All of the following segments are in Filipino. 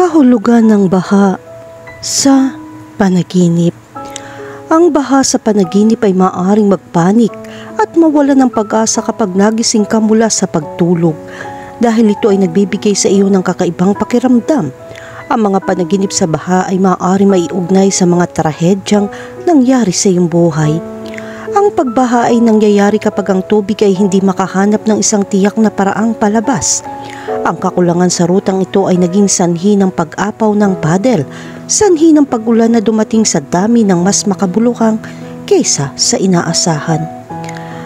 Kahulugan ng baha sa panaginip. Ang baha sa panaginip ay maaaring magpanik at mawala ng pag-asa kapag nagising ka mula sa pagtulog dahil ito ay nagbibigay sa iyo ng kakaibang pakiramdam. Ang mga panaginip sa baha ay maaaring maiugnay sa mga trahedyang nangyari sa iyong buhay. Ang pagbaha ay nangyayari kapag ang tubig ay hindi makahanap ng isang tiyak na paraang palabas. Ang kakulangan sa rutang ito ay naging sanhi ng pag-apaw ng paddle, sanhi ng pag-ulan na dumating sa dami ng mas makabuluhang kaysa sa inaasahan.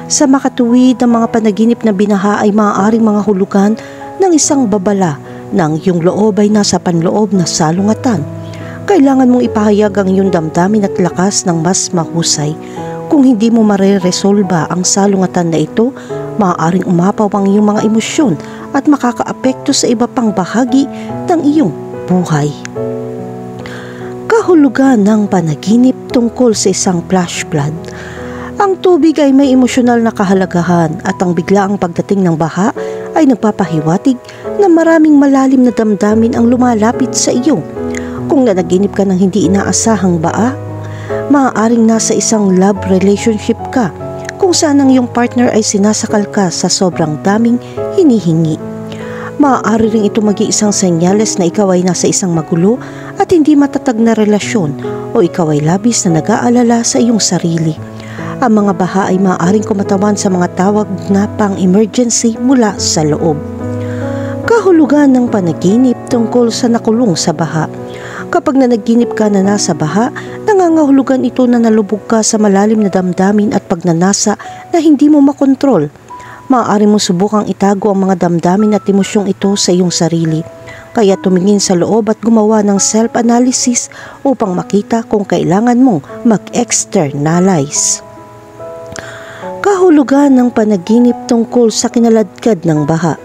Sa makatuwid ng mga panaginip na binaha ay maaaring mga hulugan ng isang babala na ang iyong loob ay nasa panloob na salungatan. Kailangan mong ipahayag ang iyong damdamin at lakas ng mas mahusay. Kung hindi mo mareresolba ang salungatan na ito, maaaring umapaw ang iyong mga emosyon at makakaapekto sa iba pang bahagi ng iyong buhay. Kahulugan ng panaginip tungkol sa isang flash flood. Ang tubig ay may emosyonal na kahalagahan at ang biglaang pagdating ng baha ay nagpapahiwatig na maraming malalim na damdamin ang lumalapit sa iyo. Kung nanaginip ka ng hindi inaasahang baha, maaaring nasa isang love relationship ka kung saan ang iyong partner ay sinasakal ka sa sobrang daming hinihingi. Maaari rin ito maging isang senyales na ikaw ay nasa isang magulo at hindi matatag na relasyon o ikaw ay labis na nag-aalala sa iyong sarili. Ang mga baha ay maaaring kumatawan sa mga tawag na pang-emergency mula sa loob. Kahulugan ng panaginip tungkol sa nakulong sa baha. Kapag nanaginip ka na nasa baha, nangangahulugan ito na nalubog ka sa malalim na damdamin at pagnanasa na hindi mo makontrol. Maaari mo subukang itago ang mga damdamin at emosyong ito sa iyong sarili. Kaya tumingin sa loob at gumawa ng self-analysis upang makita kung kailangan mong mag-externalize. Kahulugan ng panaginip tungkol sa kinaladkad ng baha.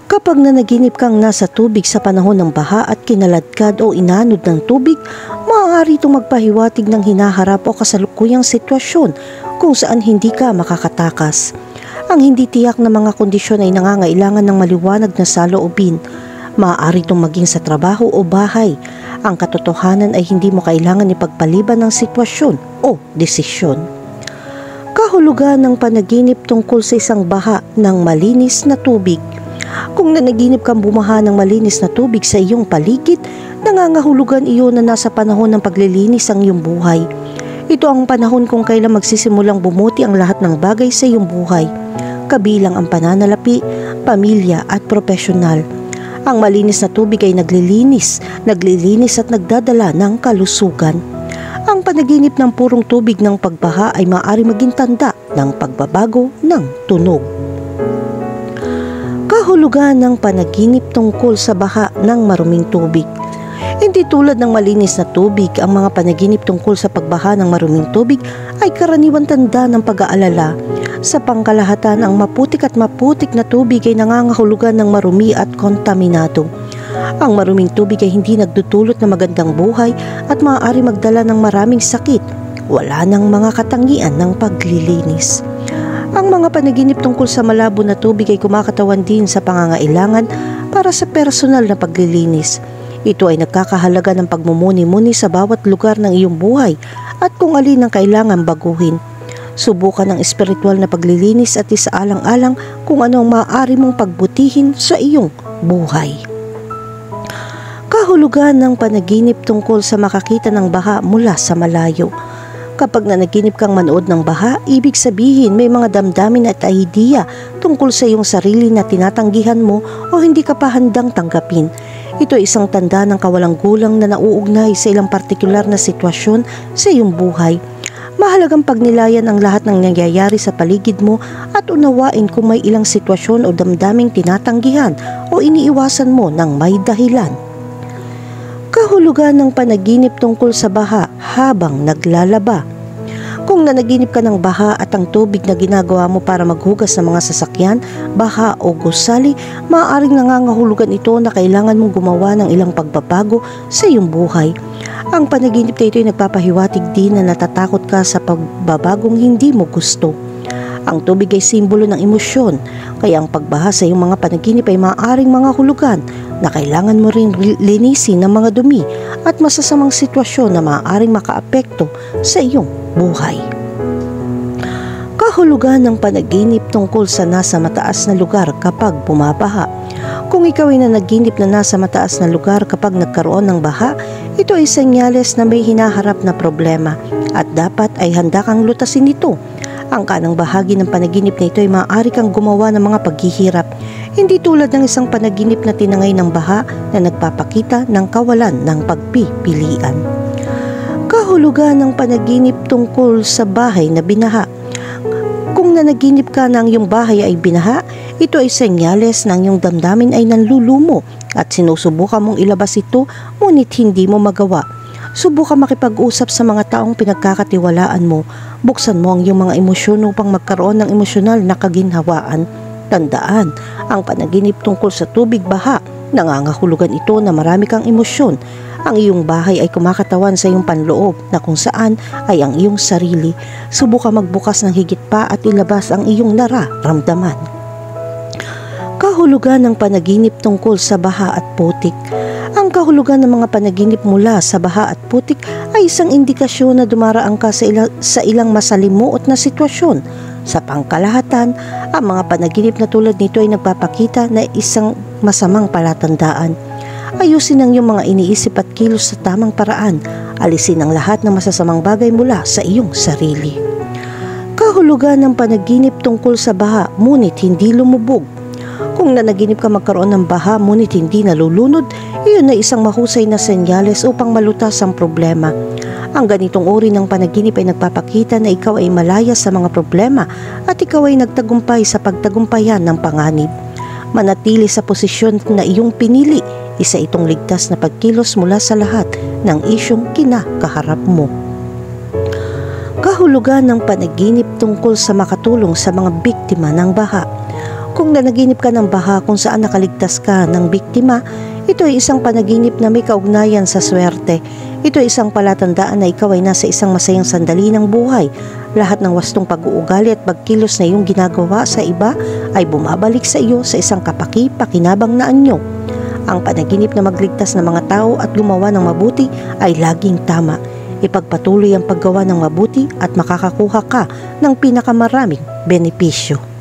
Kapag nanaginip kang nasa tubig sa panahon ng baha at kinaladkad o inanod ng tubig, maaari itong magpahiwatig ng hinaharap o kasalukuyang sitwasyon kung saan hindi ka makakatakas. Ang hindi tiyak na mga kondisyon ay nangangailangan ng maliwanag na saloobin. Maaari itong maging sa trabaho o bahay. Ang katotohanan ay hindi mo kailangan ipagpaliban ng sitwasyon o desisyon. Kahulugan ng panaginip tungkol sa isang baha ng malinis na tubig. Kung nanaginip kang bumaha ng malinis na tubig sa iyong paligid, nangangahulugan iyon na nasa panahon ng paglilinis ang iyong buhay. Ito ang panahon kung kailan magsisimulang bumuti ang lahat ng bagay sa iyong buhay, kabilang ang pananalapi, pamilya at profesional. Ang malinis na tubig ay naglilinis at nagdadala ng kalusugan. Ang panaginip ng purong tubig ng pagbaha ay maaari maging tanda ng pagbabago ng tunog. Kahulugan ng panaginip tungkol sa baha ng maruming tubig. Hindi tulad ng malinis na tubig, ang mga panaginip tungkol sa pagbaha ng maruming tubig ay karaniwan tanda ng pag-aalala. Sa pangkalahatan, ang maputik na tubig ay nangangahulugan ng marumi at kontaminado. Ang maruming tubig ay hindi nagdudulot ng magandang buhay at maaari magdala ng maraming sakit. Wala nang mga katangian ng paglilinis. Ang mga panaginip tungkol sa malabo na tubig ay kumakatawan din sa pangangailangan para sa personal na paglilinis. Ito ay nagkakahalaga ng pagmumuni-muni sa bawat lugar ng iyong buhay at kung alin ang kailangan baguhin. Subukan ang espiritual na paglilinis at isaalang-alang kung ano ang maaari mong pagbutihin sa iyong buhay. Kahulugan ng panaginip tungkol sa makakita ng baha mula sa malayo. Kapag nanaginip kang manood ng baha, ibig sabihin may mga damdamin at idea tungkol sa iyong sarili na tinatanggihan mo o hindi ka pa handang tanggapin. Ito ay isang tanda ng kawalang gulang na nauugnay sa ilang partikular na sitwasyon sa iyong buhay. Mahalagang pagnilayan ang lahat ng nangyayari sa paligid mo at unawain kung may ilang sitwasyon o damdaming tinatanggihan o iniiwasan mo ng may dahilan. Kahulugan ng panaginip tungkol sa baha habang naglalaba. Kung nanaginip ka ng baha at ang tubig na ginagawa mo para maghugas ng mga sasakyan, baha o gusali, maaaring nangangahulugan ito na kailangan mong gumawa ng ilang pagbabago sa iyong buhay. Ang panaginip na ito ay nagpapahiwatig din na natatakot ka sa pagbabagong hindi mo gusto. Ang tubig ay simbolo ng emosyon, kaya ang pagbaha sa iyong mga panaginip ay maaaring mga hulugan na kailangan mo ring linisin ng mga dumi at masasamang sitwasyon na maaaring makaapekto sa iyong buhay. Kahulugan ng panaginip tungkol sa nasa mataas na lugar kapag bumabaha. Kung ikaw ay nanaginip na nasa mataas na lugar kapag nagkaroon ng baha, ito ay senyales na may hinaharap na problema at dapat ay handa kang lutasin ito. Ang kanang bahagi ng panaginip na ito ay maaari kang gumawa ng mga paghihirap, hindi tulad ng isang panaginip na tinangay ng baha na nagpapakita ng kawalan ng pagpipilian. Kahulugan ng panaginip tungkol sa bahay na binaha. Kung nanaginip ka na ang iyong bahay ay binaha, ito ay senyales na ang iyong damdamin ay nanlulumo at sinusubukan mong ilabas ito ngunit hindi mo magawa. Subukan makipag-usap sa mga taong pinagkakatiwalaan mo. Buksan mo ang iyong mga emosyon upang magkaroon ng emosyonal na kaginhawaan. Tandaan, ang panaginip tungkol sa tubig baha, nangangahulugan ito na marami kang emosyon. Ang iyong bahay ay kumakatawan sa iyong panloob na kung saan ay ang iyong sarili. Subukan magbukas ng higit pa at ilabas ang iyong nararamdaman. Kahulugan ng panaginip tungkol sa baha at putik. Ang kahulugan ng mga panaginip mula sa baha at putik ay isang indikasyon na dumaraan ka sa ilang masalimuot na sitwasyon. Sa pangkalahatan, ang mga panaginip na tulad nito ay nagpapakita na isang masamang palatandaan. Ayusin ang iyong mga iniisip at kilos sa tamang paraan. Alisin ang lahat ng masasamang bagay mula sa iyong sarili. Kahulugan ng panaginip tungkol sa baha, ngunit hindi lumubog. Kung nanaginip ka magkaroon ng baha ngunit hindi nalulunod, iyon ay isang mahusay na senyales upang malutas ang problema. Ang ganitong uri ng panaginip ay nagpapakita na ikaw ay malaya sa mga problema at ikaw ay nagtagumpay sa pagtagumpayan ng panganib. Manatili sa posisyon na iyong pinili, isa itong ligtas na pagkilos mula sa lahat ng isyong kinakaharap mo. Kahulugan ng panaginip tungkol sa makatulong sa mga biktima ng baha. Kung nanaginip ka ng baha kung saan nakaligtas ka ng biktima, ito ay isang panaginip na may kaugnayan sa swerte. Ito ay isang palatandaan na ikaw ay nasa isang masayang sandali ng buhay. Lahat ng wastong pag-uugali at pagkilos na iyong ginagawa sa iba ay bumabalik sa iyo sa isang kapaki-pakinabang na anyo. Ang panaginip na magligtas ng mga tao at gumawa ng mabuti ay laging tama. Ipagpatuloy ang paggawa ng mabuti at makakakuha ka ng pinakamaraming benepisyo.